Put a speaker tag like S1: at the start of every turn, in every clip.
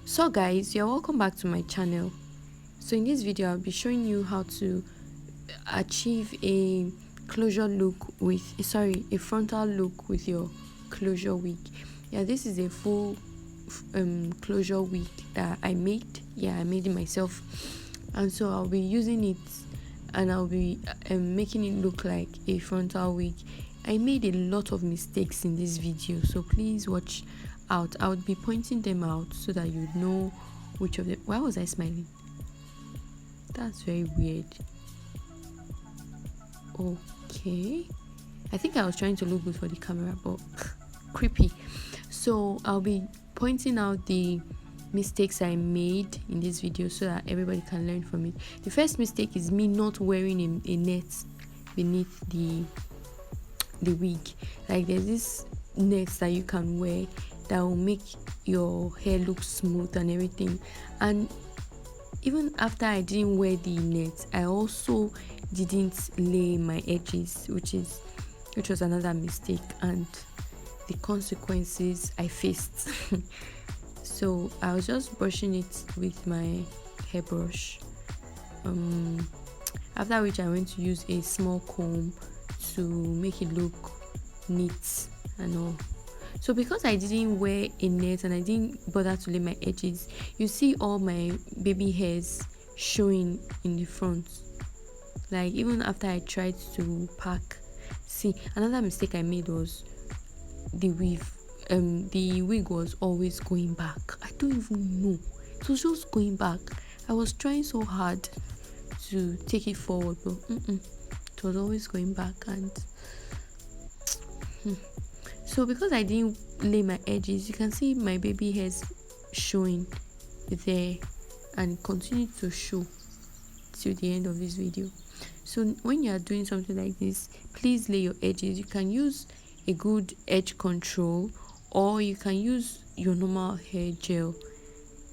S1: So guys, you're welcome back to my channel. So in this video I'll be showing you how to achieve a closure look with a frontal look with your closure wig. Yeah, this is a full closure wig that I made. Yeah, I made it myself, and so I'll be using it, and I'll be making it look like a frontal wig. I made a lot of mistakes in this video, so please watch out. I would be pointing them out so that you know which of them. Why was I smiling? That's very weird. Okay, I think I was trying to look good for the camera, but creepy. So I'll be pointing out the mistakes I made in this video so that everybody can learn from it. The first mistake is me not wearing a net beneath the wig. Like, there's this net that you can wear that will make your hair look smooth and everything. And even after I didn't wear the net, I also didn't lay my edges, which was another mistake, and the consequences I faced. So I was just brushing it with my hairbrush, after which I went to use a small comb to make it look neat and all. So because I didn't wear a net and I didn't bother to lay my edges, you see all my baby hairs showing in the front. Like, even after I tried to pack. See, another mistake I made was the weave. The wig was always going back. I don't even know. It was just going back. I was trying so hard to take it forward, but it was always going back. And so because I didn't lay my edges, you can see my baby hairs showing there and continue to show till the end of this video. So when you are doing something like this, please lay your edges. You can use a good edge control, or you can use your normal hair gel.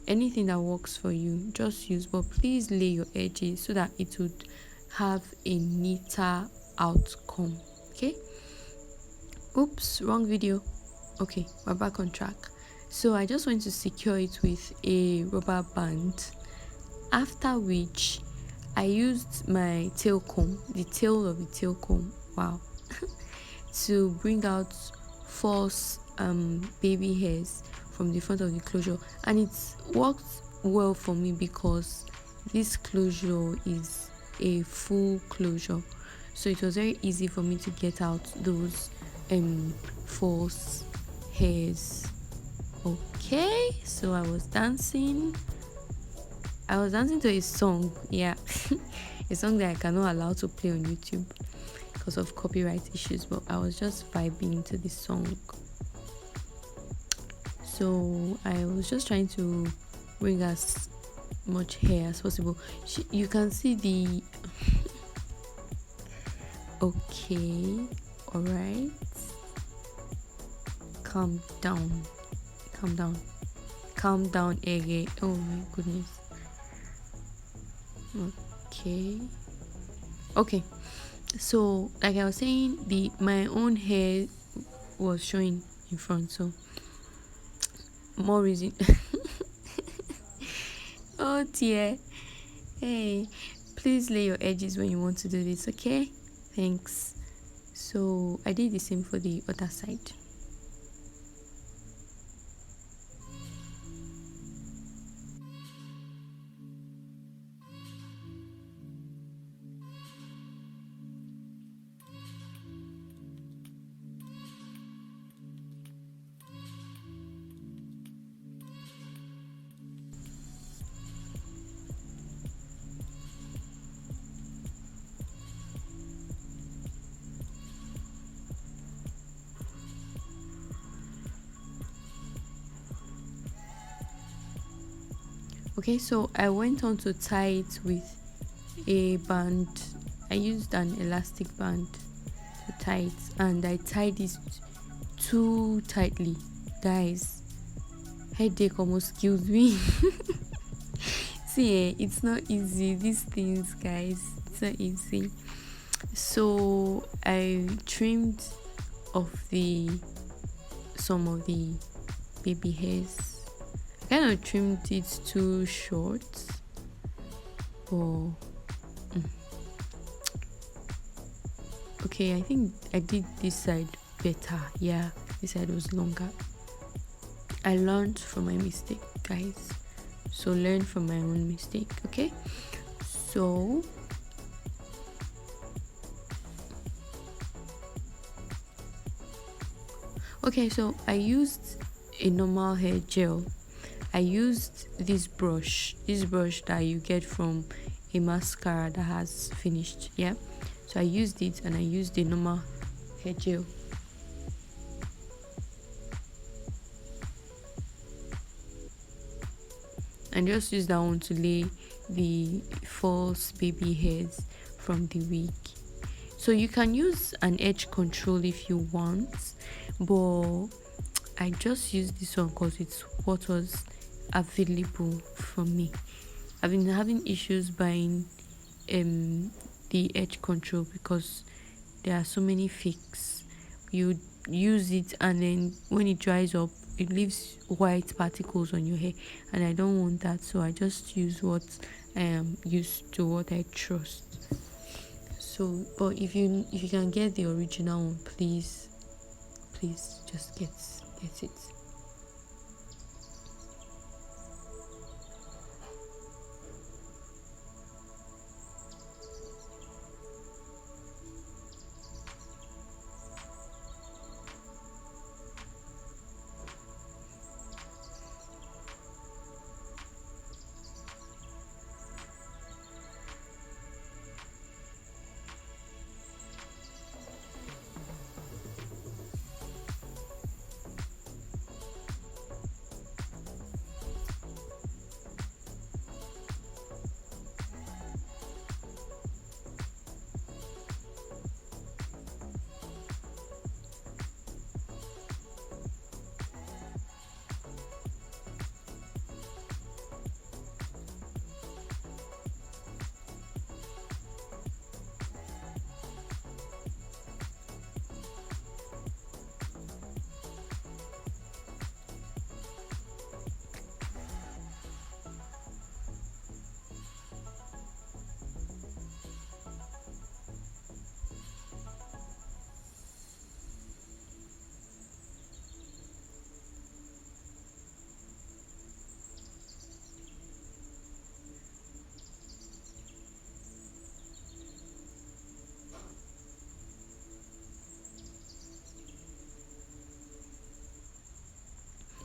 S1: Anything that works for you, just use, but please lay your edges so that it would have a neater outcome. Okay, oops, wrong video. Okay, we're back on track. So I just want to secure it with a rubber band, after which I used my tail comb, the tail of the tail comb, wow, to bring out false baby hairs from the front of the closure. And it's worked well for me because this closure is a full closure, so it was very easy for me to get out those false hairs. Okay, so I was dancing to a song, yeah. A song that I cannot allow to play on YouTube because of copyright issues, but I was just vibing to the song. So I was just trying to bring as much hair as possible. You can see the okay, all right, calm down again. Oh my goodness. Okay, so like I was saying, my own hair was showing in front, so more reason. Oh dear. Hey, please lay your edges when you want to do this, okay? Thanks. So I did the same for the other side. Okay, so I went on to tie it with a band. I used an elastic band to tie it, and I tied it too tightly. Guys, headache almost killed me. See, it's not easy, these things, guys. It's not easy. So I trimmed off some of the baby hairs. I kind of trimmed it too short, or okay, I think I did this side better. Yeah, this side was longer. I learned from my mistake, guys. So learn from my own mistake, okay? So okay, so I used a normal hair gel. I used this brush that you get from a mascara that has finished. Yeah, so I used it, and I used the normal hair gel. And just use that one to lay the false baby hairs from the wig. So you can use an edge control if you want, but I just used this one because it's what was available for me. I've been having issues buying the edge control because there are so many fakes. You use it, and then when it dries up, it leaves white particles on your hair, and I don't want that. So I just use what I am used to, what I trust. So, but if you can get the original one, please just get it.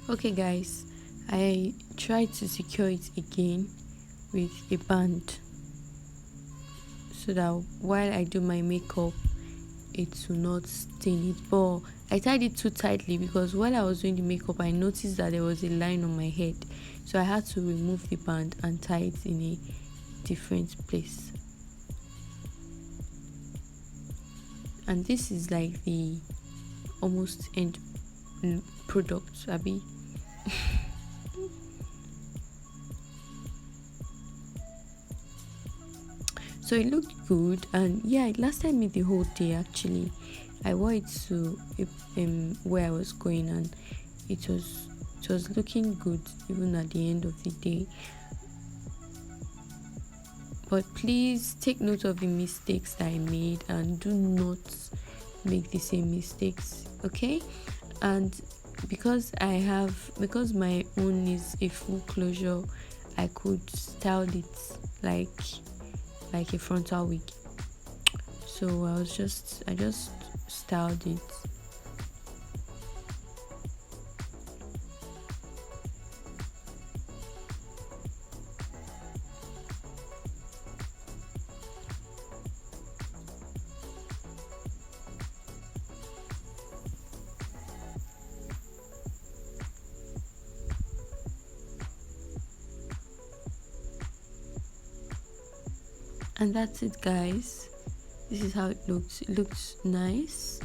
S1: Okay, guys, I tried to secure it again with a band so that while I do my makeup, it will not stain it. But I tied it too tightly because while I was doing the makeup, I noticed that there was a line on my head, so I had to remove the band and tie it in a different place. And this is like the almost end product, Abby. So it looked good, and yeah, it lasted me the whole day. Actually, I wore it to where I was going, and it was looking good even at the end of the day. But please take note of the mistakes that I made and do not make the same mistakes, okay? And because my own is a full closure, I could style it like a frontal wig. So I just styled it. And that's it, guys. This is how it looks. It looks nice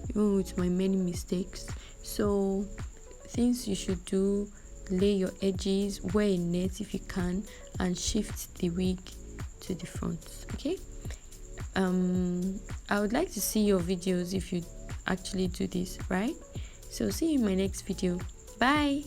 S1: even with my many mistakes. So things you should do: lay your edges, wear a net if you can, and shift the wig to the front. Okay, I would like to see your videos if you actually do this, right? So see you in my next video. Bye.